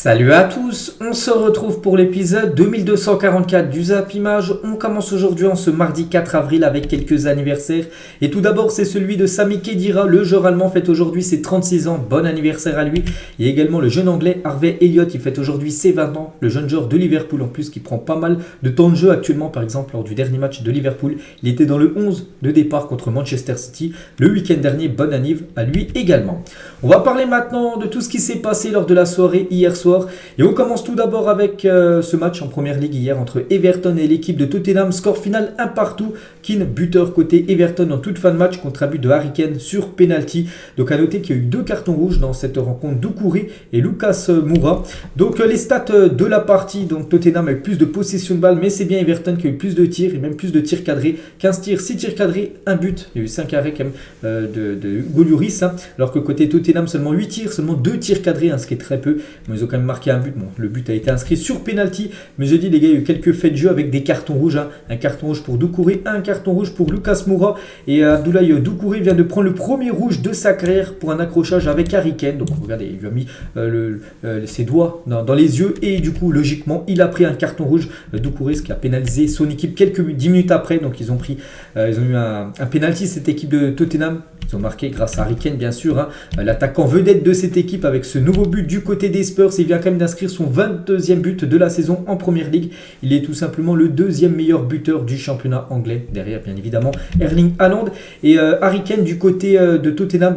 Salut à tous, on se retrouve pour l'épisode 2244 du Zap Image. On commence aujourd'hui en ce mardi 4 avril avec quelques anniversaires. Et tout d'abord c'est celui de Sami Khedira, le joueur allemand fête aujourd'hui ses 36 ans, bon anniversaire à lui. Il y a également le jeune anglais Harvey Elliott, il fête aujourd'hui ses 20 ans, le jeune joueur de Liverpool en plus qui prend pas mal de temps de jeu actuellement. Par exemple lors du dernier match de Liverpool, il était dans le 11 de départ contre Manchester City le week-end dernier, bon anniv à lui également. On va parler maintenant de tout ce qui s'est passé lors de la soirée hier soir. Et on commence tout d'abord avec ce match en première ligue hier entre Everton et l'équipe de Tottenham. Score final 1 partout. Keane, buteur côté Everton en toute fin de match contre un but de Harry Kane sur penalty. Donc à noter qu'il y a eu 2 cartons rouges dans cette rencontre, Doucouré et Lucas Moura. Donc les stats de la partie, donc Tottenham a eu plus de possession de balle, mais c'est bien Everton qui a eu plus de tirs et même plus de tirs cadrés. 15 tirs, 6 tirs cadrés, 1 but. Il y a eu 5 arrêts quand même de Hugo Lloris, hein, alors que côté Tottenham seulement 8 tirs, seulement 2 tirs cadrés, hein, ce qui est très peu. Mais ils ont quand même marqué un but. Bon, le but a été inscrit sur penalty, mais je dis les gars, il y a eu quelques faits de jeu avec des cartons rouges, hein. Un carton rouge pour Doucouré, un carton rouge pour Lucas Moura, et Abdoulaye Doucouré vient de prendre le premier rouge de sa carrière pour un accrochage avec Harry Kane. Donc regardez, il lui a mis ses doigts dans les yeux et du coup logiquement il a pris un carton rouge, Doucouré, ce qui a pénalisé son équipe 10 minutes après. Donc ils ont eu un penalty, cette équipe de Tottenham. Ils ont marqué grâce à Harry Kane bien sûr, hein, l'attaquant vedette de cette équipe avec ce nouveau but du côté des Spurs. Il vient quand même d'inscrire son 22e but de la saison en première ligue. Il est tout simplement le 2e meilleur buteur du championnat anglais, derrière bien évidemment Erling Haaland. Et Harry Kane du côté de Tottenham,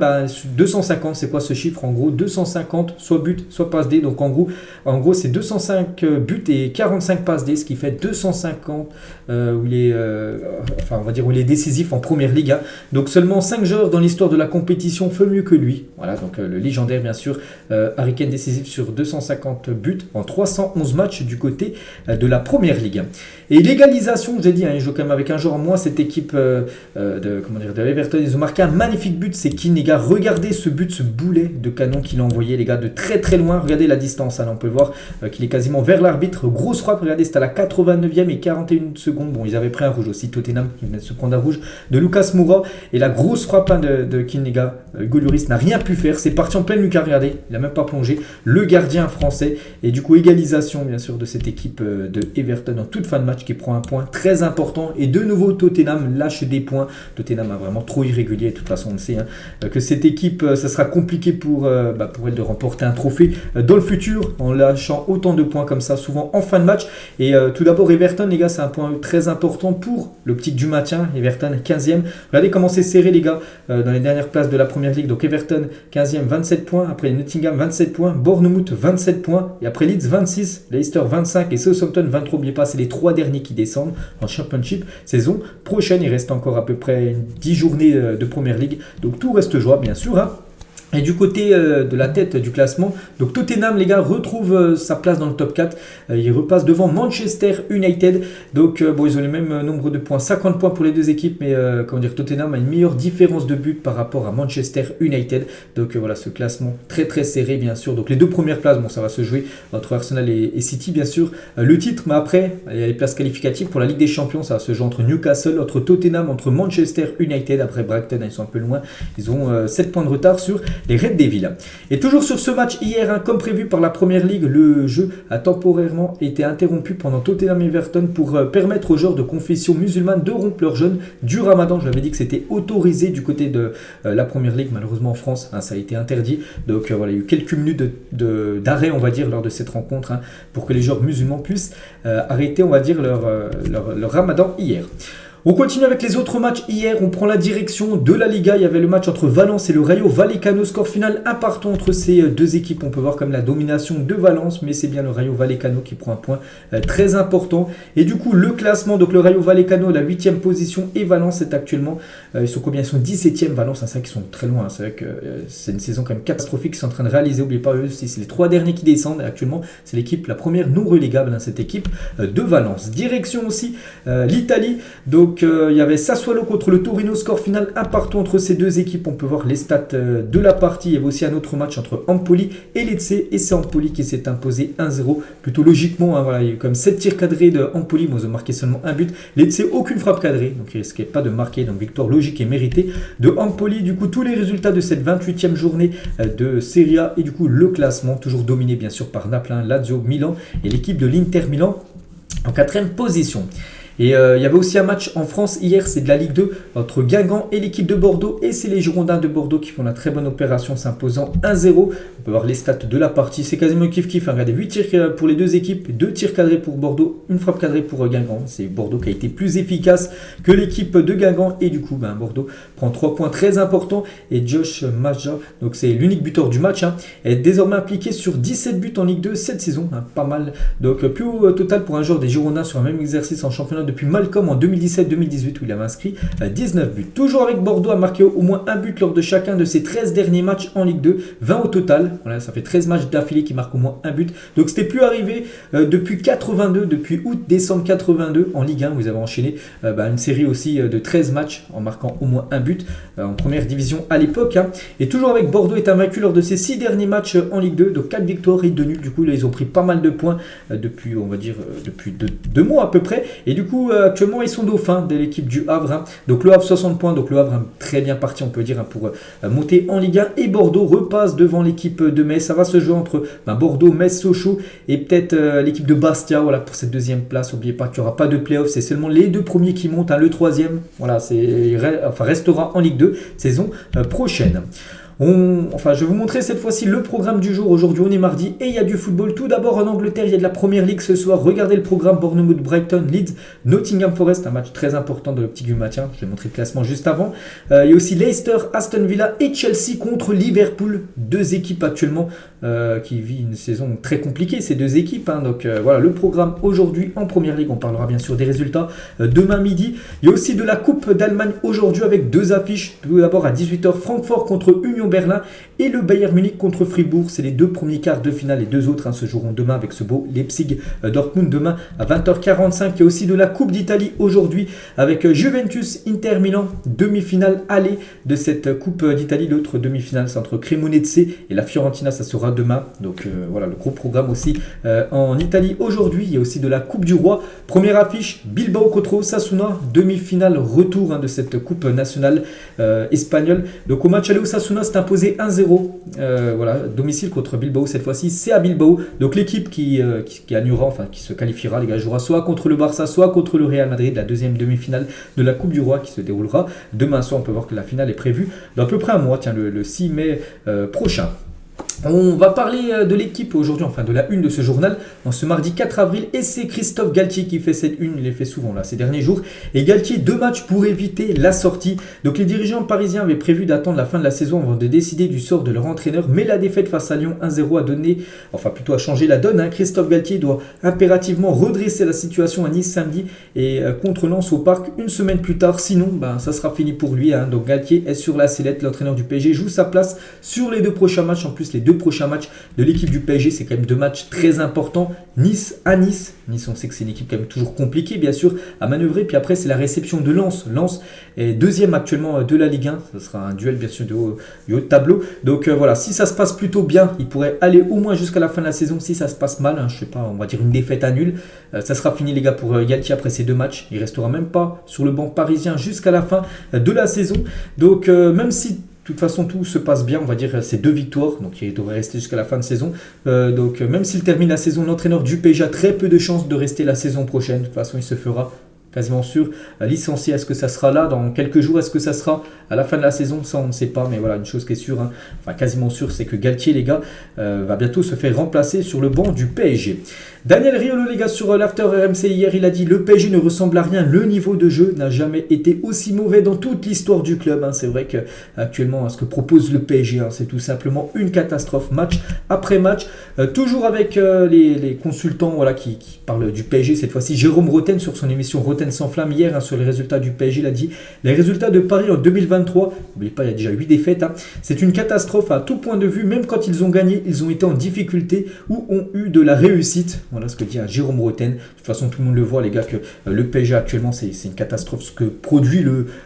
250, c'est quoi ce chiffre en gros? 250, soit but, soit passe D. Donc en gros c'est 205 buts et 45 passes D, ce qui fait 250 où il est décisif en première ligue, hein. Donc seulement 5 joueurs dans l'histoire de la compétition fait mieux que lui. Voilà, donc le légendaire bien sûr, Harry Kane décisif sur 250 buts en 311 matchs du côté de la première ligue. Et l'égalisation, j'ai dit, hein, ils jouent quand même avec un joueur en moins, cette équipe de Everton. Ils ont marqué un magnifique but, c'est Keane, les gars. Regardez ce but, ce boulet de canon qu'il a envoyé, les gars, de très très loin. Regardez la distance, hein, là, on peut voir qu'il est quasiment vers l'arbitre. Grosse frappe, regardez, c'était à la 89e et 41 secondes. Bon, ils avaient pris un rouge aussi, Tottenham, qui venait de se prendre un rouge de Lucas Moura. Et la grosse frappe, hein, de Keane, les gars. Hugo Lloris n'a rien pu faire, c'est parti en pleine lucarne, regardez, il n'a même pas plongé. Le gardien français, et du coup égalisation bien sûr de cette équipe de Everton en toute fin de match qui prend un point très important. Et de nouveau Tottenham lâche des points. Tottenham a vraiment trop irrégulier, de toute façon on le sait, hein, que cette équipe ça sera compliqué pour elle de remporter un trophée dans le futur en lâchant autant de points comme ça souvent en fin de match. Et tout d'abord Everton, les gars, c'est un point très important pour l'optique du maintien. Everton 15e, regardez comment c'est serré les gars, dans les dernières places de la première ligue. Donc Everton 15e 27 points, après Nottingham 27 points, Bournemouth 27 points, et après Leeds 26, Leicester 25 et Southampton 23. N'oubliez pas, c'est les 3 derniers qui descendent en Championship saison prochaine. Il reste encore à peu près 10 journées de première ligue, donc tout reste jouable bien sûr, hein. Et du côté de la tête du classement, donc Tottenham, les gars, retrouve sa place dans le top 4. Il repasse devant Manchester United. Donc ils ont les mêmes nombre de points, 50 points pour les deux équipes, mais Tottenham a une meilleure différence de but par rapport à Manchester United. Donc voilà, ce classement très très serré bien sûr. Donc les 2 premières places, bon, ça va se jouer entre Arsenal et City bien sûr. Le titre, mais après il y a les places qualificatives pour la Ligue des Champions, ça va se jouer entre Newcastle, entre Tottenham, entre Manchester United. Après Brighton, ils sont un peu loin, ils ont 7 points de retard sur les Red Devils. Et toujours sur ce match hier, hein, comme prévu par la première ligue, le jeu a temporairement été interrompu pendant Tottenham Everton pour permettre aux joueurs de confession musulmane de rompre leur jeûne du Ramadan. Je l'avais dit que c'était autorisé du côté de la première ligue, malheureusement en France, hein, ça a été interdit. Donc voilà, il y a eu quelques minutes d'arrêt, on va dire, lors de cette rencontre, hein, pour que les joueurs musulmans puissent arrêter, on va dire, leur Ramadan hier. On continue avec les autres matchs hier. On prend la direction de la Liga. Il y avait le match entre Valence et le Rayo Vallecano. Score final 1 partout entre ces deux équipes. On peut voir comme la domination de Valence, mais c'est bien le Rayo Vallecano qui prend un point très important. Et du coup, le classement, donc le Rayo Vallecano la 8e position et Valence est actuellement, ils sont combien? Ils sont 17e. Valence, hein, c'est vrai qu'ils sont très loin. Hein. C'est vrai que c'est une saison quand même catastrophique qu'ils sont en train de réaliser. N'oubliez pas, eux aussi, c'est les 3 derniers qui descendent. Actuellement, c'est l'équipe la première non relégable, hein, cette équipe de Valence. Direction aussi l'Italie. Donc Donc il y avait Sassuolo contre le Torino, score final 1 partout entre ces deux équipes. On peut voir les stats de la partie. Il y avait aussi un autre match entre Empoli et Lecce, et c'est Empoli qui s'est imposé 1-0. Plutôt logiquement, hein, voilà, il y a eu comme 7 tirs cadrés de Empoli, mais ils ont marqué seulement un but. Lecce, aucune frappe cadrée, donc il ne risquait pas de marquer, donc victoire logique et méritée de Empoli. Du coup, tous les résultats de cette 28e journée de Serie A, et du coup le classement, toujours dominé bien sûr par Naples, Lazio, Milan et l'équipe de l'Inter Milan en 4e position. Et il y avait aussi un match en France hier, c'est de la Ligue 2 entre Guingamp et l'équipe de Bordeaux, et c'est les Girondins de Bordeaux qui font la très bonne opération, s'imposant 1-0. On peut voir les stats de la partie, c'est quasiment kiff-kiff. Regardez, 8 tirs pour les deux équipes, 2 tirs cadrés pour Bordeaux, une frappe cadrée pour Guingamp. C'est Bordeaux qui a été plus efficace que l'équipe de Guingamp, et du coup Bordeaux prend 3 points très importants. Et Josh Maja, donc c'est l'unique buteur du match, est désormais impliqué sur 17 buts en Ligue 2 cette saison, pas mal. Donc plus haut total pour un joueur des Girondins sur un même exercice en championnat depuis Malcolm en 2017-2018 où il avait inscrit 19 buts. Toujours avec Bordeaux, a marqué au moins un but lors de chacun de ses 13 derniers matchs en Ligue 2, 20 au total. Voilà, ça fait 13 matchs d'affilée qui marquent au moins un but. Donc c'était plus arrivé depuis 82, depuis août-décembre 82 en Ligue 1. Vous avez enchaîné une série aussi de 13 matchs en marquant au moins un but en première division à l'époque. Et toujours avec Bordeaux, est invaincu lors de ses 6 derniers matchs en Ligue 2, donc 4 victoires et 2 nuls. Du coup là ils ont pris pas mal de points depuis, on va dire, depuis 2 mois à peu près. Et du coup actuellement ils sont dauphins de l'équipe du Havre. Donc le Havre 60 points, donc le Havre très bien parti on peut dire pour monter en Ligue 1. Et Bordeaux repasse devant l'équipe de Metz. Ça va se jouer entre Bordeaux, Metz, Sochaux et peut-être l'équipe de Bastia, voilà, pour cette deuxième place. N'oubliez pas qu'il n'y aura pas de play-off, c'est seulement les 2 premiers qui montent, le 3e voilà, restera en Ligue 2 saison prochaine. Je vais vous montrer cette fois-ci le programme du jour. Aujourd'hui, on est mardi et il y a du football. Tout d'abord, en Angleterre, il y a de la Première Ligue ce soir. Regardez le programme: Bournemouth, Brighton, Leeds, Nottingham Forest, un match très important de l'optique du match. Je vais montrer le classement juste avant. Il y a aussi Leicester, Aston Villa et Chelsea contre Liverpool. 2 équipes actuellement qui vivent une saison très compliquée, ces 2 équipes. Donc voilà le programme aujourd'hui en Première Ligue. On parlera bien sûr des résultats demain midi. Il y a aussi de la Coupe d'Allemagne aujourd'hui avec 2 affiches. Tout d'abord à 18h, Francfort contre Union Berlin et le Bayern Munich contre Fribourg. C'est les 2 premiers quarts de finale. Les 2 autres se joueront demain avec ce beau Leipzig-Dortmund demain à 20h45. Il y a aussi de la Coupe d'Italie aujourd'hui avec Juventus Inter Milan, demi-finale aller de cette Coupe d'Italie. L'autre demi-finale c'est entre Cremonese et la Fiorentina, ça sera demain. Donc voilà le gros programme aussi en Italie aujourd'hui. Il y a aussi de la Coupe du Roi. Première affiche, Bilbao contre Osasuna, demi-finale retour de cette Coupe nationale espagnole. Donc au match aller, Osasuna s'est imposé 1-0. Voilà, domicile contre Bilbao cette fois-ci, c'est à Bilbao. Donc l'équipe qui gagnera, qui se qualifiera, les gars, jouera soit contre le Barça, soit contre le Real Madrid, la deuxième demi-finale de la Coupe du Roi qui se déroulera demain soir. On peut voir que la finale est prévue dans à peu près un mois, le 6 mai prochain. On va parler de l'équipe aujourd'hui, de la une de ce journal, en ce mardi 4 avril, et c'est Christophe Galtier qui fait cette une, il les fait souvent ces derniers jours. Et Galtier, 2 matchs pour éviter la sortie. Donc les dirigeants parisiens avaient prévu d'attendre la fin de la saison avant de décider du sort de leur entraîneur, mais la défaite face à Lyon 1-0 a changé la donne. Christophe Galtier doit impérativement redresser la situation à Nice samedi et contre Lens au Parc une semaine plus tard, sinon ça sera fini pour lui. Donc Galtier est sur la sellette, l'entraîneur du PSG joue sa place sur les 2 prochains matchs. En plus les 2 prochains matchs de l'équipe du PSG, c'est quand même 2 matchs très importants. Nice à Nice. Nice, on sait que c'est une équipe quand même toujours compliquée, bien sûr, à manœuvrer. Puis après, c'est la réception de Lens. Lens est 2e actuellement de la Ligue 1. Ce sera un duel, bien sûr, du haut de tableau. Donc voilà, si ça se passe plutôt bien, il pourrait aller au moins jusqu'à la fin de la saison. Si ça se passe mal, je sais pas, on va dire une défaite à nul, ça sera fini, les gars, pour Galtier après ces 2 matchs. Il restera même pas sur le banc parisien jusqu'à la fin de la saison. Donc même si de toute façon, tout se passe bien, on va dire, ces 2 victoires, donc il devrait rester jusqu'à la fin de saison. Donc même s'il termine la saison, l'entraîneur du PSG a très peu de chances de rester la saison prochaine. De toute façon, il se fera quasiment sûr licencié. Est-ce que ça sera là dans quelques jours? Est-ce que ça sera à la fin de la saison? Ça, on ne sait pas, mais voilà, une chose qui est sûre, quasiment sûre, c'est que Galtier, les gars, va bientôt se faire remplacer sur le banc du PSG. Daniel Riolo, les gars, sur l'After RMC hier, il a dit: le PSG ne ressemble à rien, le niveau de jeu n'a jamais été aussi mauvais dans toute l'histoire du club. C'est vrai qu'actuellement, ce que propose le PSG, c'est tout simplement une catastrophe, match après match. Toujours avec les consultants qui parlent du PSG, cette fois-ci Jérôme Roten sur son émission Roten sans flamme hier, sur les résultats du PSG, il a dit: les résultats de Paris en 2023, n'oubliez pas, il y a déjà 8 défaites, c'est une catastrophe à tout point de vue. Même quand ils ont gagné, ils ont été en difficulté ou ont eu de la réussite. Voilà ce que dit Jérôme Roten. De toute façon, tout le monde le voit, les gars, que le PSG actuellement, c'est une catastrophe ce que produit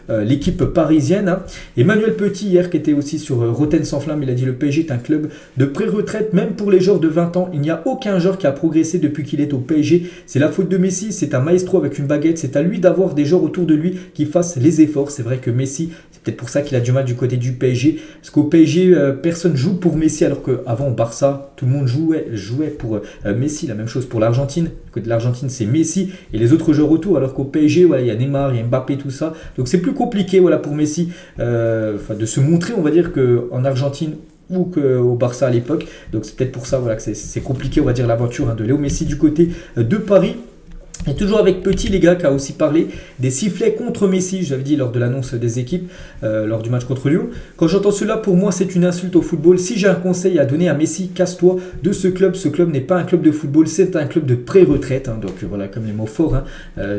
l'équipe parisienne. Hein. Emmanuel Petit, hier, qui était aussi sur Roten sans flamme, il a dit le PSG est un club de pré-retraite, même pour les joueurs de 20 ans. Il n'y a aucun joueur qui a progressé depuis qu'il est au PSG. C'est la faute de Messi, c'est un maestro avec une baguette. C'est à lui d'avoir des joueurs autour de lui qui fassent les efforts. C'est vrai que Messi, c'est peut-être pour ça qu'il a du mal du côté du PSG. Parce qu'au PSG, personne joue pour Messi, alors qu'avant au Barça, tout le monde jouait pour Messi. La même chose pour l'Argentine. Du côté de l'Argentine, c'est Messi et les autres joueurs autour. Alors qu'au PSG, voilà, il y a Neymar, il y a Mbappé, tout ça. Donc c'est plus compliqué voilà, pour Messi de se montrer, on va dire, qu'en Argentine ou qu'au Barça à l'époque. Donc c'est peut-être pour ça voilà, que c'est compliqué, on va dire, l'aventure de Léo Messi du côté de Paris. Et toujours avec Petit, les gars, qui a aussi parlé des sifflets contre Messi, j'avais dit lors de l'annonce des équipes, lors du match contre Lyon. Quand j'entends cela, pour moi, c'est une insulte au football. Si j'ai un conseil à donner à Messi, casse-toi de ce club. Ce club n'est pas un club de football, c'est un club de pré-retraite. Hein. Donc voilà, comme les mots forts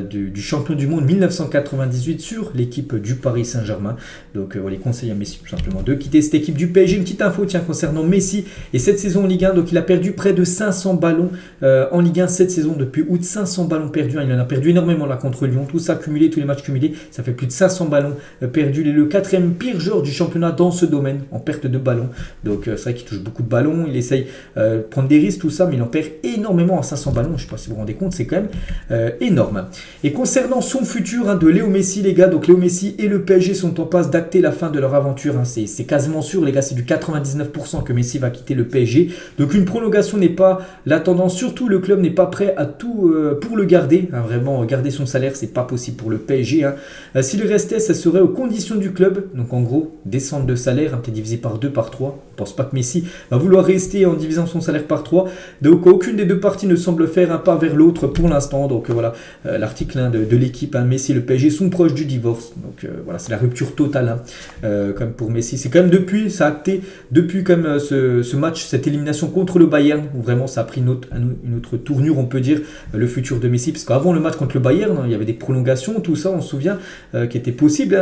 du champion du monde 1998 sur l'équipe du Paris Saint-Germain. Donc voilà, les conseils à Messi, tout simplement, de quitter cette équipe du PSG. Une petite info, tiens, concernant Messi et cette saison en Ligue 1. Donc il a perdu près de 500 ballons en Ligue 1 cette saison, depuis août, 500 ballons perdus. Il en a perdu énormément là contre Lyon. Tout ça cumulé, tous les matchs cumulés, ça fait plus de 500 ballons perdus. Il est le 4e pire joueur du championnat dans ce domaine, en perte de ballons. Donc c'est vrai qu'il touche beaucoup de ballons. Il essaye de prendre des risques, tout ça, mais il en perd énormément à 500 ballons. Je ne sais pas si vous vous rendez compte, c'est quand même énorme. Et concernant son futur de Léo Messi, les gars, donc Léo Messi et le PSG sont en passe d'acter la fin de leur aventure. C'est quasiment sûr, les gars, c'est du 99% que Messi va quitter le PSG. Donc une prolongation n'est pas la tendance. Surtout, le club n'est pas prêt à tout pour le garder. Vraiment, garder son salaire, c'est pas possible pour le PSG. S'il restait, ça serait aux conditions du club. Donc en gros, descendre de salaire, peut-être divisé par 2, par 3. Je pense pas que Messi va vouloir rester en divisant son salaire par 3. Donc aucune des deux parties ne semble faire un pas vers l'autre pour l'instant. Donc voilà, l'article de l'équipe, Messi et le PSG sont proches du divorce. Donc voilà, c'est la rupture totale comme pour Messi. C'est quand même depuis, ça a acté depuis comme ce match, cette élimination contre le Bayern, où vraiment ça a pris une autre tournure, on peut dire, le futur de Messi. Parce qu'avant le match contre le Bayern, il y avait des prolongations, tout ça, on se souvient, qui était possible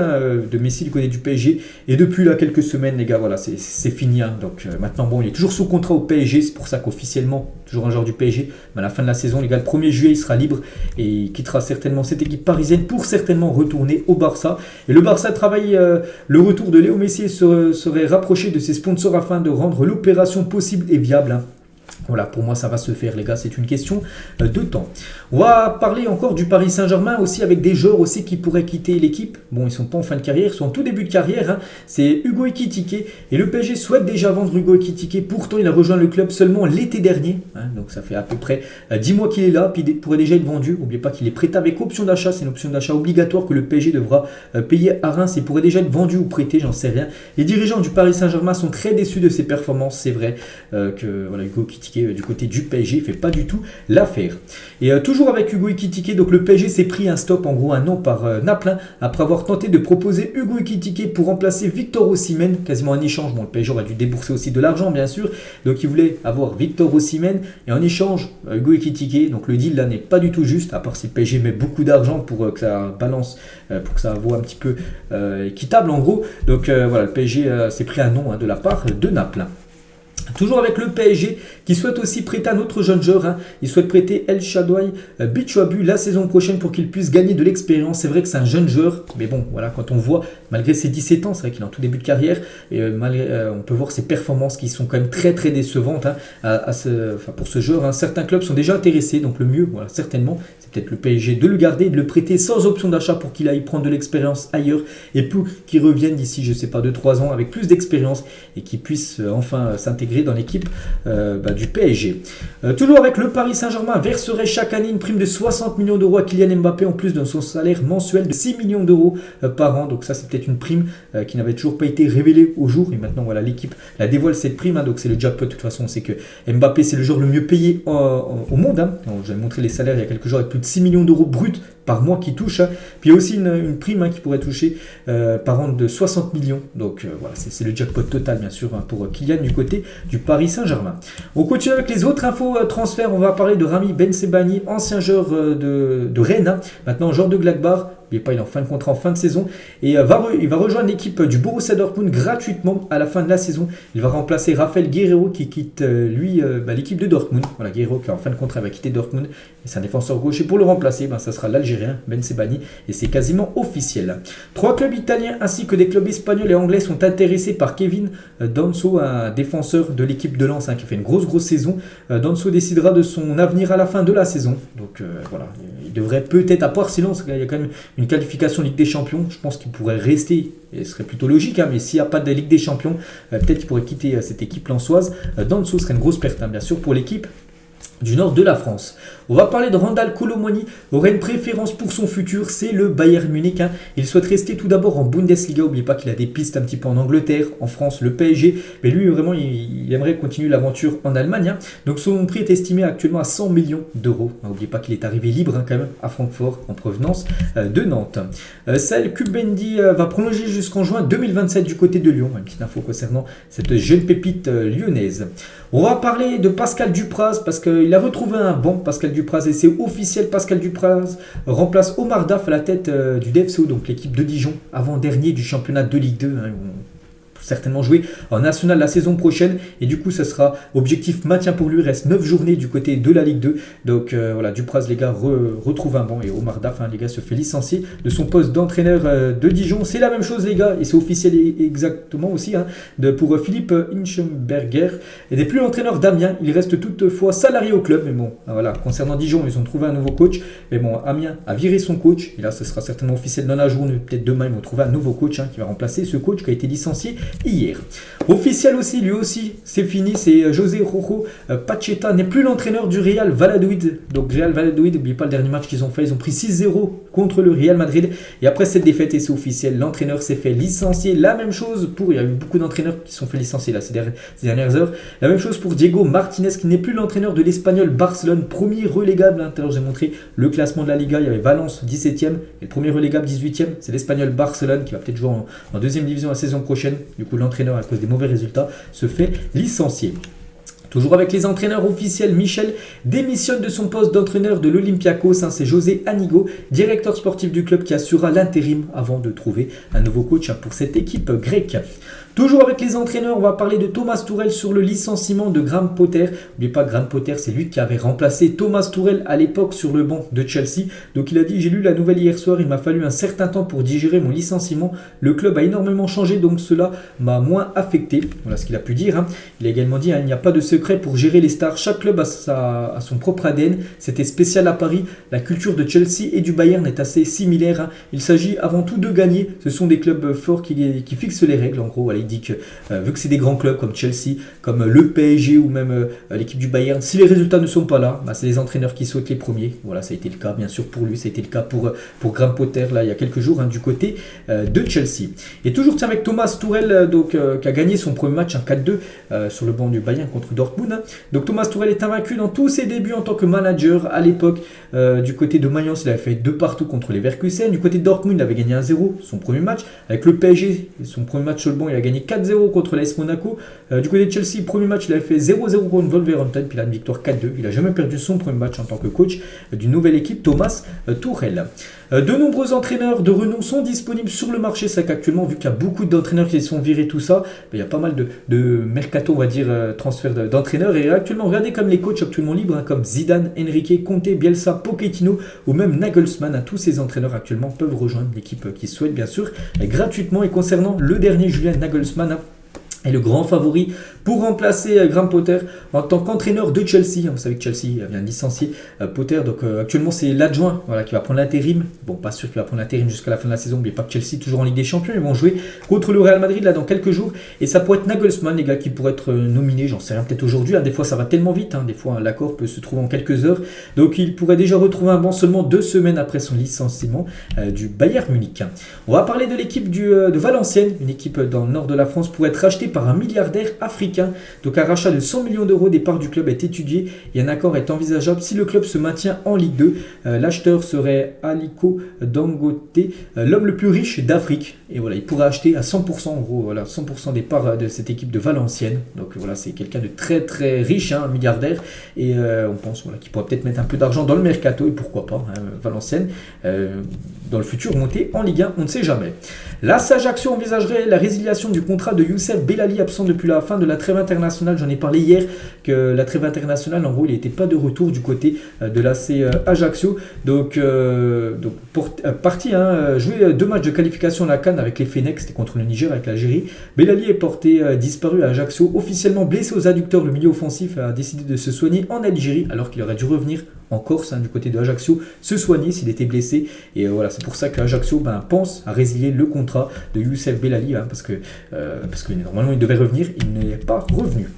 de Messi du côté du PSG. Et depuis là, quelques semaines, les gars, voilà, c'est fini. Donc maintenant, bon, il est toujours sous contrat au PSG. C'est pour ça qu'officiellement, toujours un joueur du PSG. Mais à la fin de la saison, les gars, le 1er juillet, il sera libre et il quittera certainement cette équipe parisienne pour certainement retourner au Barça. Et le Barça travaille le retour de Léo Messi et serait rapproché de ses sponsors afin de rendre l'opération possible et viable. Voilà, pour moi, ça va se faire, les gars. C'est une question de temps. On va parler encore du Paris Saint-Germain aussi, avec des joueurs aussi qui pourraient quitter l'équipe. Bon, ils ne sont pas en fin de carrière, ils sont en tout début de carrière. C'est Hugo Ekitike. Et le PSG souhaite déjà vendre Hugo Ekitike. Pourtant, il a rejoint le club seulement l'été dernier. Donc, ça fait à peu près 10 mois qu'il est là. Puis, il pourrait déjà être vendu. N'oubliez pas qu'il est prêté avec option d'achat. C'est une option d'achat obligatoire que le PSG devra payer à Reims. Il pourrait déjà être vendu ou prêté, j'en sais rien. Les dirigeants du Paris Saint-Germain sont très déçus de ses performances. C'est vrai que voilà, Hugo Ekitike du côté du PSG, il ne fait pas du tout l'affaire. Et toujours avec Hugo Ekitike, donc le PSG s'est pris un stop, en gros un an par Naples, après avoir tenté de proposer Hugo Ekitike pour remplacer Victor Osimhen, quasiment en échange. Bon, le PSG aurait dû débourser aussi de l'argent, bien sûr, donc il voulait avoir Victor Osimhen, et en échange, Hugo Ekitike. Donc le deal là n'est pas du tout juste, à part si le PSG met beaucoup d'argent pour que ça balance, pour que ça vaut un petit peu équitable, en gros. Donc voilà, le PSG s'est pris un nom de la part de Naples. Toujours avec le PSG qui souhaite aussi prêter un autre jeune joueur. Il souhaite prêter El Shaddai Bichabou la saison prochaine pour qu'il puisse gagner de l'expérience. C'est vrai que c'est un jeune joueur, mais bon, voilà, quand on voit, malgré ses 17 ans, c'est vrai qu'il est en tout début de carrière, et on peut voir ses performances qui sont quand même très très décevantes pour ce joueur. Certains clubs sont déjà intéressés, donc le mieux, voilà, certainement, c'est peut-être le PSG de le garder, de le prêter sans option d'achat pour qu'il aille prendre de l'expérience ailleurs et pour qu'il revienne d'ici, je sais pas, 2-3 ans avec plus d'expérience et qu'il puisse enfin s'intégrer dans l'équipe du PSG. Toujours avec le Paris Saint-Germain, verserait chaque année une prime de 60 millions d'euros à Kylian Mbappé en plus de son salaire mensuel de 6 millions d'euros par an. Donc ça, c'est peut-être une prime qui n'avait toujours pas été révélée au jour. Et maintenant, voilà, l'équipe la dévoile cette prime. Donc c'est le jackpot. De toute façon, on sait que Mbappé, c'est le joueur le mieux payé au monde. J'avais montré les salaires il y a quelques jours avec plus de 6 millions d'euros bruts par mois qui touche. Puis il y a aussi une prime qui pourrait toucher par an de 60 millions. Donc voilà, c'est le jackpot total, bien sûr, pour Kylian du côté du Paris Saint-Germain. On continue avec les autres infos transferts. On va parler de Rami Bensebaini, ancien joueur de Rennes, maintenant joueur de Gladbach. N'oubliez pas, il est en fin de contrat, en fin de saison. Et il va rejoindre l'équipe du Borussia Dortmund gratuitement à la fin de la saison. Il va remplacer Rafael Guerreiro qui quitte l'équipe de Dortmund. Voilà, Guerreiro qui est en fin de contrat va quitter Dortmund. Et c'est un défenseur gauche. Et pour le remplacer, ça sera l'Algérien Ben Sebaini. Et c'est quasiment officiel. 3 clubs italiens ainsi que des clubs espagnols et anglais sont intéressés par Kevin Danso, un défenseur de l'équipe de Lens qui fait une grosse saison. Danso décidera de son avenir à la fin de la saison. Donc voilà, il devrait peut-être, à part si Lens, il y a quand même une qualification Ligue des Champions. Je pense qu'il pourrait rester, et ce serait plutôt logique, mais s'il n'y a pas de Ligue des Champions, peut-être qu'il pourrait quitter cette équipe lensoise. Danso serait une grosse perte, bien sûr, pour l'équipe du nord de la France. On va parler de Randal Kolo Muani, aurait une préférence pour son futur, c'est le Bayern Munich. Il souhaite rester tout d'abord en Bundesliga, n'oubliez pas qu'il a des pistes un petit peu en Angleterre, en France, le PSG, mais lui vraiment il aimerait continuer l'aventure en Allemagne. Donc son prix est estimé actuellement à 100 millions d'euros. N'oubliez pas qu'il est arrivé libre quand même à Francfort en provenance de Nantes. Sal Kubendi va prolonger jusqu'en juin 2027 du côté de Lyon. Une petite info concernant cette jeune pépite lyonnaise. On va parler de Pascal Dupraz parce qu'il a retrouvé un banc, Pascal Dupraz, et c'est officiel. Pascal Dupraz remplace Omar Daf à la tête du DFCO, donc l'équipe de Dijon, avant-dernier du championnat de Ligue 2. Certainement jouer en national la saison prochaine, et du coup ça sera objectif maintien pour lui. Il reste 9 journées du côté de la Ligue 2, donc voilà, Dupraz les gars retrouve un banc, et Omar Daf les gars se fait licencier de son poste d'entraîneur de Dijon. C'est la même chose les gars, et c'est officiel exactement aussi pour Philippe Hinschenberger, et n'est plus l'entraîneur d'Amiens. Il reste toutefois salarié au club, mais bon voilà, concernant Dijon ils ont trouvé un nouveau coach, mais bon Amiens a viré son coach, et là ce sera certainement officiel dans la journée, peut-être demain ils vont trouver un nouveau coach qui va remplacer ce coach qui a été licencié hier. Officiel aussi, lui aussi, c'est fini, c'est José Rojo Pacheta n'est plus l'entraîneur du Real Valladolid. Donc Real Valladolid, n'oubliez pas le dernier match qu'ils ont fait, ils ont pris 6-0 contre le Real Madrid, et après cette défaite, et c'est officiel, l'entraîneur s'est fait licencier. La même chose pour, il y a eu beaucoup d'entraîneurs qui se sont fait licencier là ces dernières heures, la même chose pour Diego Martinez qui n'est plus l'entraîneur de l'Espagnol Barcelone, premier relégable. Tout à l'heure j'ai montré le classement de la Liga, il y avait Valence 17e, et le premier relégable 18e, c'est l'Espagnol Barcelone qui va peut-être jouer en deuxième division la saison prochaine. Du coup l'entraîneur, à cause des mauvais résultats, se fait licencier. Toujours avec les entraîneurs officiels, Michel démissionne de son poste d'entraîneur de l'Olympiakos. C'est José Anigo, directeur sportif du club, qui assurera l'intérim avant de trouver un nouveau coach pour cette équipe grecque. Toujours avec les entraîneurs, on va parler de Thomas Tuchel sur le licenciement de Graham Potter. N'oubliez pas, Graham Potter, c'est lui qui avait remplacé Thomas Tuchel à l'époque sur le banc de Chelsea. Donc il a dit, j'ai lu la nouvelle hier soir, il m'a fallu un certain temps pour digérer mon licenciement. Le club a énormément changé, donc cela m'a moins affecté. Voilà ce qu'il a pu dire. Il a également dit, il n'y a pas de secret pour gérer les stars. Chaque club a son propre ADN. C'était spécial à Paris. La culture de Chelsea et du Bayern est assez similaire. Il s'agit avant tout de gagner. Ce sont des clubs forts qui fixent les règles. En gros, voilà, il dit que vu que c'est des grands clubs comme Chelsea, comme le PSG ou même l'équipe du Bayern, si les résultats ne sont pas là, c'est les entraîneurs qui sautent les premiers. Voilà, ça a été le cas bien sûr pour lui, ça a été le cas pour Graham Potter là il y a quelques jours du côté de Chelsea. Et toujours avec Thomas Tuchel qui a gagné son premier match 4-2 sur le banc du Bayern contre Dortmund. Donc Thomas Tuchel est invaincu dans tous ses débuts en tant que manager à l'époque. Du côté de Mayence, il avait fait 2-2 contre les Leverkusen. Du côté de Dortmund, il avait gagné 1-0 son premier match. Avec le PSG, son premier match sur le banc, il a gagné 4-0 contre l'AS Monaco. Du côté de Chelsea, premier match, il avait fait 0-0 contre Wolverhampton, puis il a une victoire 4-2. Il n'a jamais perdu son premier match en tant que coach d'une nouvelle équipe, Thomas Tuchel. De nombreux entraîneurs de renom sont disponibles sur le marché. C'est qu'actuellement, vu qu'il y a beaucoup d'entraîneurs qui sont virés, tout ça, il y a pas mal de mercato, on va dire, transfert d'entraîneurs. Et actuellement, regardez comme les coachs actuellement libres, comme Zidane, Enrique, Conte, Bielsa, Pochettino ou même Nagelsmann. Tous ces entraîneurs actuellement peuvent rejoindre l'équipe qui souhaite, bien sûr, gratuitement. Et concernant le dernier, Julian Nagelsmann, est le grand favori pour remplacer Graham Potter en tant qu'entraîneur de Chelsea. Vous savez que Chelsea vient de licencier Potter, donc actuellement c'est l'adjoint qui va prendre l'intérim. Bon, pas sûr qu'il va prendre l'intérim jusqu'à la fin de la saison, mais pas que Chelsea, toujours en Ligue des Champions, ils vont jouer contre le Real Madrid là dans quelques jours, et ça pourrait être Nagelsmann, les gars, qui pourrait être nominé, j'en sais rien, peut-être aujourd'hui. Des fois ça va tellement vite, des fois l'accord peut se trouver en quelques heures, donc il pourrait déjà retrouver un banc seulement 2 semaines après son licenciement du Bayern Munich. On va parler de l'équipe de Valenciennes, une équipe dans le nord de la France, pour être rachetée par un milliardaire africain. historique. Donc un rachat de 100 millions d'euros des parts du club est étudié et un accord est envisageable si le club se maintient en Ligue 2. L'acheteur serait Aliko Dangote, l'homme le plus riche d'Afrique. Et voilà, il pourrait acheter à 100%, en gros, voilà, 100% des parts de cette équipe de Valenciennes. Donc voilà, c'est quelqu'un de très très riche, un milliardaire. Et on pense qu'il pourrait peut-être mettre un peu d'argent dans le mercato, et pourquoi pas, Valenciennes, dans le futur monter en Ligue 1, on ne sait jamais. L'AS Ajaccio envisagerait la résiliation du contrat de Youssef Bellali, absent depuis la fin de la trêve internationale. J'en ai parlé hier, que la trêve internationale, en gros, il n'était pas de retour du côté de l'AS Ajaccio. Donc parti, jouer 2 matchs de qualification à la CAN avec les Fennecs, c'était contre le Niger, avec l'Algérie. Bellali est porté disparu à Ajaccio, officiellement blessé aux adducteurs. Le milieu offensif a décidé de se soigner en Algérie, alors qu'il aurait dû revenir en Corse, du côté de Ajaccio, se soigner s'il était blessé. Et voilà, c'est pour ça qu'Ajaccio pense à résilier le contrat de Youssef Bellali, parce que normalement il devait revenir, il n'est pas revenu.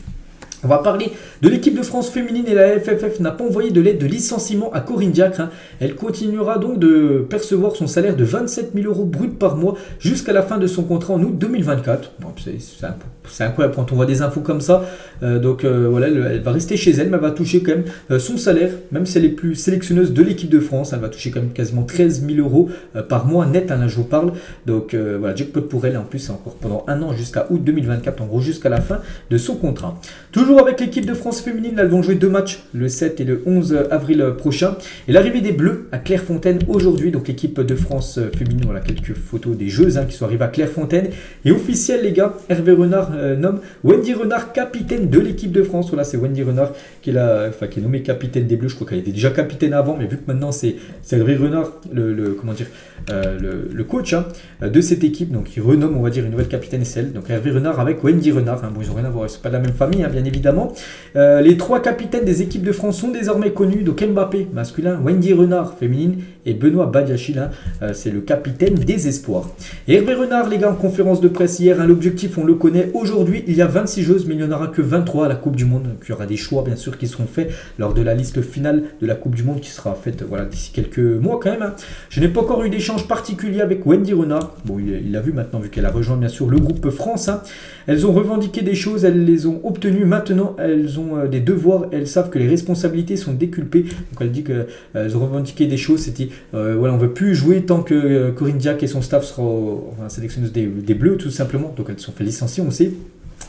On va parler de l'équipe de France féminine et la FFF n'a pas envoyé de lettre de licenciement à Corinne Diacre. Elle continuera donc de percevoir son salaire de 27 000 euros brut par mois jusqu'à la fin de son contrat en août 2024. Bon, c'est incroyable quand on voit des infos comme ça. Voilà, elle va rester chez elle, mais elle va toucher quand même son salaire, même si elle est plus sélectionneuse de l'équipe de France. Elle va toucher quand même quasiment 13 000 euros par mois net, là je vous parle. Donc voilà, jackpot pour elle. En plus, c'est encore pendant un an jusqu'à août 2024, en gros jusqu'à la fin de son contrat. Toujours avec l'équipe de France féminine, elles vont jouer 2 matchs, le 7 et le 11 avril prochain. Et l'arrivée des Bleus à Clairefontaine aujourd'hui, donc l'équipe de France féminine, voilà quelques photos des joueuses qui sont arrivées à Clairefontaine. Et officiel les gars, Hervé Renard nomme Wendy Renard capitaine de l'équipe de France. Voilà, c'est Wendy Renard qui est nommée capitaine des Bleus. Je crois qu'elle était déjà capitaine avant, mais vu que maintenant c'est Hervé Renard, le coach de cette équipe, donc il renomme, on va dire, une nouvelle capitaine, et celle. Donc Hervé Renard avec Wendy Renard. Bon, ils n'ont rien à voir, c'est pas de la même famille, bien évidemment. Les 3 capitaines des équipes de France sont désormais connus. Donc Mbappé masculin, Wendy Renard féminine et Benoît Badiachil, c'est le capitaine des espoirs. Et Hervé Renard, les gars, en conférence de presse hier, l'objectif on le connaît. Aujourd'hui il y a 26 joueuses, mais il n'y en aura que 23 à la Coupe du Monde. Donc il y aura des choix bien sûr qui seront faits lors de la liste finale de la Coupe du Monde qui sera faite d'ici quelques mois quand même. Je n'ai pas encore eu d'échange particulier avec Wendy Renard. Bon, il l'a vu maintenant vu qu'elle a rejoint bien sûr le groupe France. Elles ont revendiqué des choses, elles les ont obtenues. Maintenant, elles ont des devoirs, elles savent que les responsabilités sont déculpées. Donc elle dit qu'elles ont revendiqué des choses. C'était, voilà, on ne veut plus jouer tant que Corinne Diacre et son staff seront sélectionneuses des Bleus, tout simplement. Donc elles se sont fait licencier, on sait.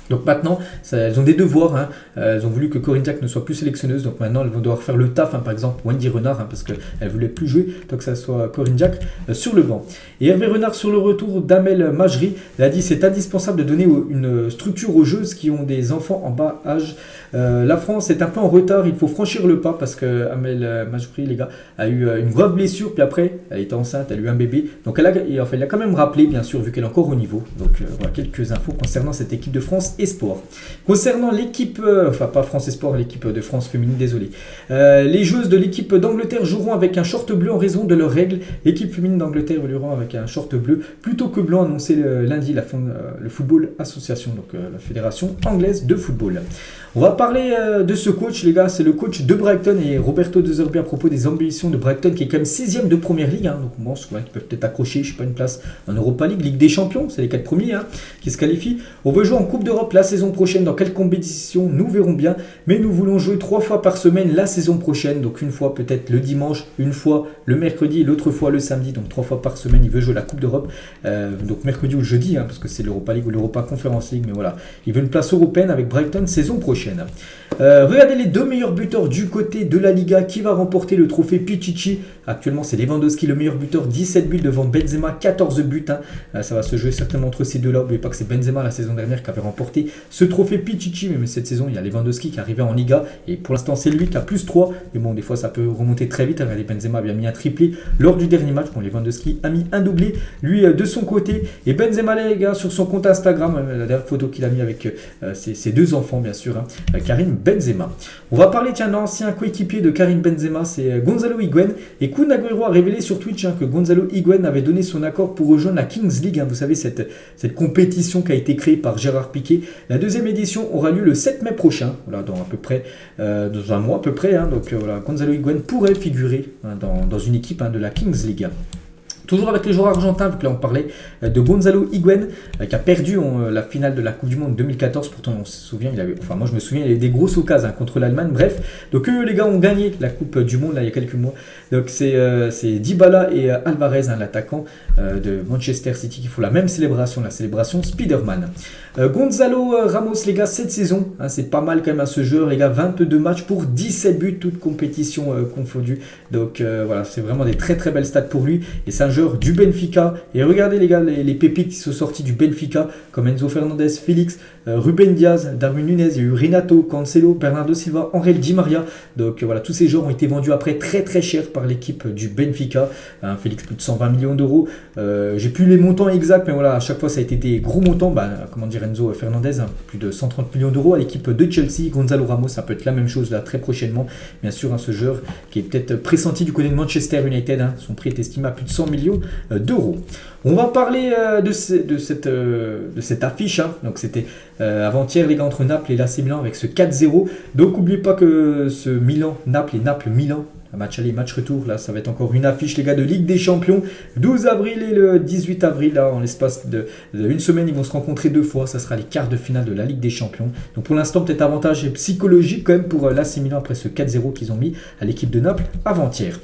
Donc maintenant, elles ont des devoirs. Elles ont voulu que Corinne Diacre ne soit plus sélectionneuse. Donc maintenant, elles vont devoir faire le taf. Par exemple, Wendy Renard, parce qu'elle ne voulait plus jouer. Donc que ça soit Corinne Diacre sur le banc. Et Hervé Renard sur le retour d'Amel Majri. Elle a dit c'est indispensable de donner une structure aux joueuses qui ont des enfants en bas âge. La France est un peu en retard. Il faut franchir le pas parce que Amel Majri, les gars, a eu une grave blessure. Puis après, elle était enceinte, elle a eu un bébé. Donc elle a quand même rappelé, bien sûr, vu qu'elle est encore au niveau. Donc voilà quelques infos concernant cette équipe de France Espoir. Concernant l'équipe, pas France Espoir, l'équipe de France féminine, désolé. Les joueuses de l'équipe d'Angleterre joueront avec un short bleu en raison de leurs règles. L'équipe féminine d'Angleterre évoluera avec un short bleu plutôt que blanc, annoncé lundi le Football Association, donc la fédération anglaise de football. On va parler de ce coach, les gars, c'est le coach de Brighton et Roberto De Zerbi à propos des ambitions de Brighton qui est quand même 6ème de première ligue. Donc on pense qu'ils peuvent peut-être accrocher, je sais pas, une place en Europa League, Ligue des Champions, c'est les 4 premiers qui se qualifient. On veut jouer en Coupe d'Europe la saison prochaine. Dans quelle compétition, nous verrons bien. Mais nous voulons jouer 3 fois par semaine la saison prochaine. Donc une fois peut-être le dimanche, une fois le mercredi et l'autre fois le samedi. Donc 3 fois par semaine, il veut jouer la Coupe d'Europe. Donc mercredi ou le jeudi, parce que c'est l'Europa League ou l'Europa Conference League. Mais voilà, il veut une place européenne avec Brighton saison prochaine. Regardez les 2 meilleurs buteurs du côté de la Liga. Qui va remporter le trophée Pichichi? Actuellement, c'est Lewandowski, le meilleur buteur, 17 buts devant Benzema, 14 buts. Ça va se jouer certainement entre ces deux-là. N'oubliez pas que c'est Benzema la saison dernière qui avait remporté ce trophée Pichichi. Mais cette saison, il y a Lewandowski qui est arrivé en Liga. Et pour l'instant, c'est lui qui a plus 3. Mais bon, des fois, ça peut remonter très vite. Regardez, Benzema a bien mis un triplé lors du dernier match. Bon, Lewandowski a mis un doublé, lui, de son côté. Et Benzema, les gars, sur son compte Instagram, la dernière photo qu'il a mis avec ses 2 enfants, bien sûr, Karim Benzema. On va parler, tiens, l'ancien coéquipier de Karim Benzema, c'est Gonzalo Higuaín. Et Kun Agüero a révélé sur Twitch que Gonzalo Higuaín avait donné son accord pour rejoindre la Kings League. Vous savez, cette compétition qui a été créée par Gérard Piqué. La 2e édition aura lieu le 7 mai prochain, voilà, dans un mois à peu près. Donc voilà, Gonzalo Higuaín pourrait figurer dans une équipe de la Kings League. Toujours avec les joueurs argentins, vu que là on parlait de Gonzalo Higuaín, qui a perdu la finale de la Coupe du Monde 2014. Pourtant, on se souvient, moi je me souviens, il y avait des grosses occasions contre l'Allemagne. Bref, donc eux les gars ont gagné la Coupe du Monde là, il y a quelques mois. Donc c'est Dybala et Alvarez, l'attaquant de Manchester City, qui font la même célébration, la célébration Spider-Man. Gonzalo Ramos, les gars, cette saison, c'est pas mal quand même à ce joueur, les gars, 22 matchs pour 17 buts, toutes compétitions confondues. Donc voilà, c'est vraiment des très très belles stats pour lui. Et c'est un joueur du Benfica. Et regardez les gars, les pépites qui sont sortis du Benfica, comme Enzo Fernandez, Félix, Ruben Diaz, Darwin Nunez, il y a eu Renato, Cancelo, Bernardo Silva, Angel Di Maria. Donc voilà, tous ces joueurs ont été vendus après très très cher par l'équipe du Benfica. Félix, plus de 120 millions d'euros. J'ai plus les montants exacts, mais voilà, à chaque fois ça a été des gros montants. Comment dire, Enzo Fernandez, plus de 130 millions d'euros à l'équipe de Chelsea. Gonzalo Ramos, ça peut être la même chose là très prochainement. Bien sûr, ce joueur qui est peut-être pressenti du côté de Manchester United. Son prix est estimé à plus de 100 millions d'euros. On va parler de cette affiche. Donc c'était avant-hier les gars entre Naples et l'AC Milan avec ce 4-0. Donc n'oubliez pas que ce Milan-Naples et Naples-Milan, match aller, match retour, là ça va être encore une affiche les gars de Ligue des Champions. 12 avril et le 18 avril, là en l'espace d'une semaine, ils vont se rencontrer 2 fois. Ça sera les quarts de finale de la Ligue des Champions. Donc pour l'instant peut-être avantage psychologique quand même pour l'AC Milan après ce 4-0 qu'ils ont mis à l'équipe de Naples avant-hier.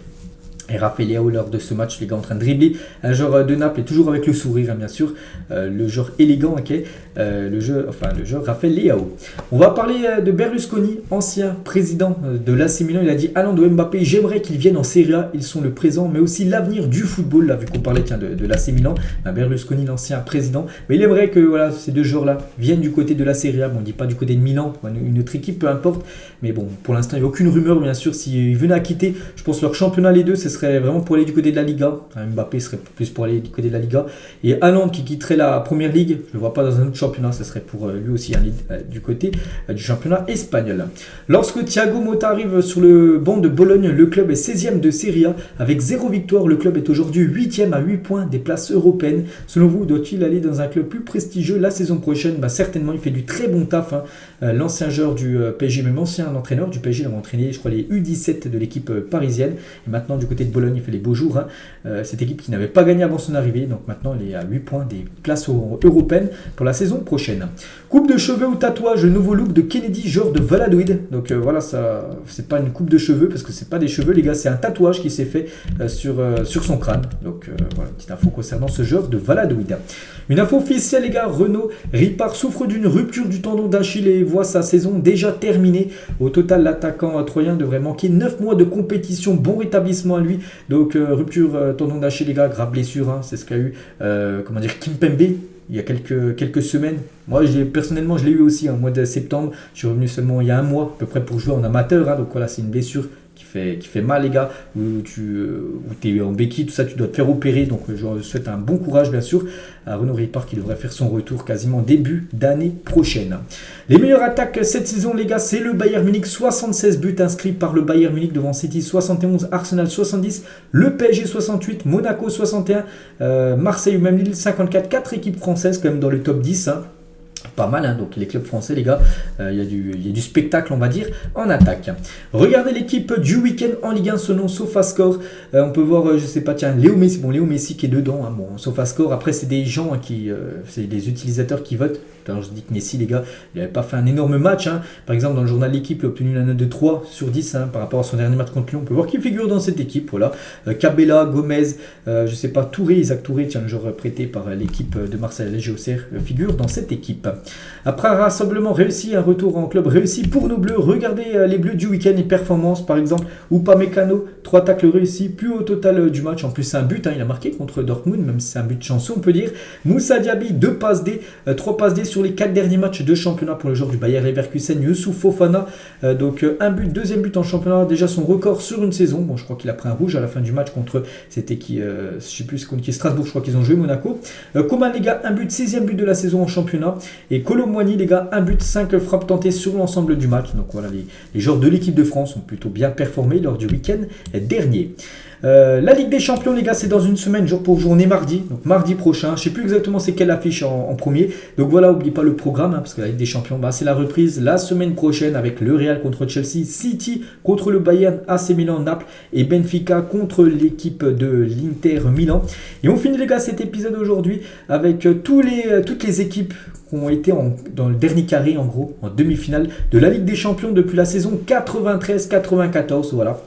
Et Rafael Leao lors de ce match, les gars, en train de dribbler. Un joueur de Naples est toujours avec le sourire, bien sûr. Le joueur élégant, ok. Le joueur Rafael Leao. On va parler de Berlusconi, ancien président de l'AC Milan. Il a dit: allant de Mbappé, j'aimerais qu'ils viennent en Serie A. Ils sont le présent, mais aussi l'avenir du football. Là, vu qu'on parlait de l'AC Milan, Berlusconi, l'ancien président. Mais il aimerait que voilà, ces deux joueurs-là viennent du côté de la Serie A. Bon, on ne dit pas du côté de Milan, une autre équipe, peu importe. Mais bon, pour l'instant, il n'y a aucune rumeur, bien sûr. S'ils venaient à quitter, je pense leur championnat, les deux, ce serait vraiment pour aller du côté de la Liga. Mbappé serait plus pour aller du côté de la Liga. Et Haaland qui quitterait la Première Ligue, je ne le vois pas dans un autre championnat, ce serait pour lui aussi du côté du championnat espagnol. Lorsque Thiago Motta arrive sur le banc de Bologne, le club est 16e de Serie A avec 0 victoire. Le club est aujourd'hui 8e à 8 points des places européennes. Selon vous, doit-il aller dans un club plus prestigieux la saison prochaine? Certainement, il fait du très bon taf. L'ancien joueur du PSG, même ancien entraîneur du PSG, il a entraîné, je crois, les U17 de l'équipe parisienne. Et maintenant, du côté de Bologne, il fait les beaux jours. Cette équipe qui n'avait pas gagné avant son arrivée. Donc maintenant, elle est à 8 points des places européennes pour la saison prochaine. Coupe de cheveux ou tatouage, le nouveau look de Kennedy, joueur de Valladolid. Donc voilà, ça, c'est pas une coupe de cheveux parce que c'est pas des cheveux, les gars, c'est un tatouage qui s'est fait sur son crâne. Donc voilà, petite info concernant ce joueur de Valladolid. Une info officielle, les gars, Renaud Ripart souffre d'une rupture du tendon d'Achille et voit sa saison déjà terminée. Au total, l'attaquant troyen devrait manquer 9 mois de compétition. Bon rétablissement à lui. Donc rupture tendon d'Achille, les gars, grave blessure. C'est ce qu'a eu Kimpembe il y a quelques semaines. Moi, personnellement, je l'ai eu aussi au mois de septembre. Je suis revenu seulement il y a un mois à peu près pour jouer en amateur. Donc voilà, c'est une blessure qui fait mal, les gars, où tu es en béquille, tout ça, tu dois te faire opérer. Donc je souhaite un bon courage, bien sûr, à Renaud Ripart qui devrait faire son retour quasiment début d'année prochaine. Les meilleures attaques cette saison, les gars, c'est le Bayern Munich, 76 buts inscrits par le Bayern Munich devant City 71, Arsenal 70, le PSG 68, Monaco 61, Marseille ou même Lille 54, 4 équipes françaises quand même dans le top 10. Pas mal, donc les clubs français, les gars, il y a du spectacle, on va dire, en attaque. Regardez l'équipe du week-end en Ligue 1, ce nom SofaScore. On peut voir, je sais pas, tiens, Léo Messi qui est dedans. SofaScore, après, c'est des gens c'est des utilisateurs qui votent. Alors, je dis que Messi, les gars, il n'avait pas fait un énorme match. Par exemple, dans le journal L'équipe, il a obtenu la note de 3 sur 10 par rapport à son dernier match contre Lyon. On peut voir qu'il figure dans cette équipe. Voilà. Cabella, Gomez, je sais pas, Isaac Touré, tiens, le joueur prêté par l'équipe de Marseille, la GOCR, figure dans cette équipe. Après un rassemblement réussi, un retour en club réussi pour nos Bleus, regardez les Bleus du week-end, les performances, par exemple, Upamecano, 3 tacles réussis, plus au total du match. En plus, c'est un but, il a marqué contre Dortmund, même si c'est un but chanceux, on peut dire. Moussa Diaby, 2 passes D, 3 passes D sur les 4 derniers matchs de championnat pour le joueur du Bayer Leverkusen, Youssouf Fofana. Donc un but, deuxième but en championnat, déjà son record sur une saison. Bon, je crois qu'il a pris un rouge à la fin du match contre, c'était qui, je sais plus contre qui, Strasbourg, je crois qu'ils ont joué Monaco. Coman, les gars, un but, 6e but de la saison en championnat. Et Colomboigny, les gars, un but, 5 frappes tentées sur l'ensemble du match. Donc voilà, les joueurs de l'équipe de France ont plutôt bien performé lors du week-end dernier. La Ligue des Champions, les gars, c'est dans une semaine, jour pour jour. On est mardi, donc mardi prochain. Je ne sais plus exactement c'est quelle affiche en premier. Donc voilà, oublie pas le programme, hein, parce que la Ligue des Champions, bah, c'est la reprise la semaine prochaine avec le Real contre Chelsea, City contre le Bayern, AC Milan, Naples et Benfica contre l'équipe de l'Inter Milan. Et on finit les gars cet épisode aujourd'hui avec toutes les équipes qui ont été dans le dernier carré en gros, en demi-finale de la Ligue des Champions depuis la saison 93-94, voilà.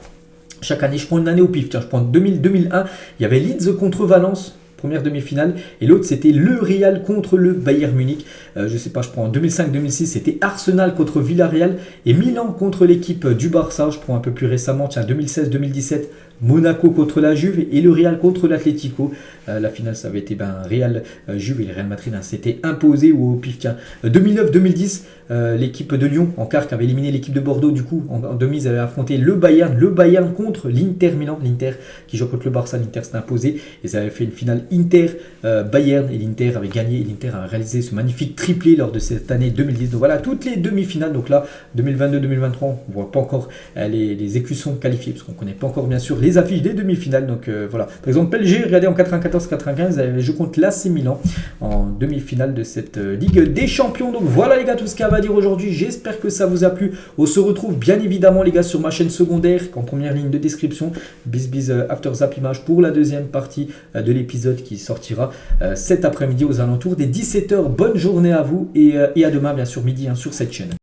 Chaque année, je prends une année au pif. Tiens, je prends 2001, il y avait Leeds contre Valence, première demi-finale, et l'autre c'était le Real contre le Bayern Munich. Je sais pas, je prends en 2005-2006, c'était Arsenal contre Villarreal et Milan contre l'équipe du Barça. Je prends un peu plus récemment, tiens, 2016-2017, Monaco contre la Juve et le Real contre l'Atlético. La finale, ça avait été Real Juve et le Real Madrid s'était imposé ou au pif. Tiens, 2009-2010, l'équipe de Lyon en quart qui avait éliminé l'équipe de Bordeaux. Du coup, en demi, ils avaient affronté le Bayern contre l'Inter Milan. L'Inter qui joue contre le Barça, l'Inter s'est imposé. Ils avaient fait une finale Inter-Bayern et l'Inter avait gagné. Et l'Inter a réalisé ce magnifique triplé lors de cette année 2010. Donc voilà, toutes les demi-finales. Donc là, 2022-2023, on ne voit pas encore les écussons qualifiés parce qu'on ne connaît pas encore bien sûr les affiches des demi-finales. Donc voilà, par exemple PSG, regardez en 94-95, je compte l'AC Milan en demi-finale de cette Ligue des Champions. Donc voilà les gars, tout ce qu'il y a à dire aujourd'hui. J'espère que ça vous a plu. On se retrouve bien évidemment les gars sur ma chaîne secondaire en première ligne de description. Biz After Zap Image pour la deuxième partie de l'épisode qui sortira cet après-midi aux alentours des 17h. Bonne journée à vous et à demain bien sûr midi sur cette chaîne.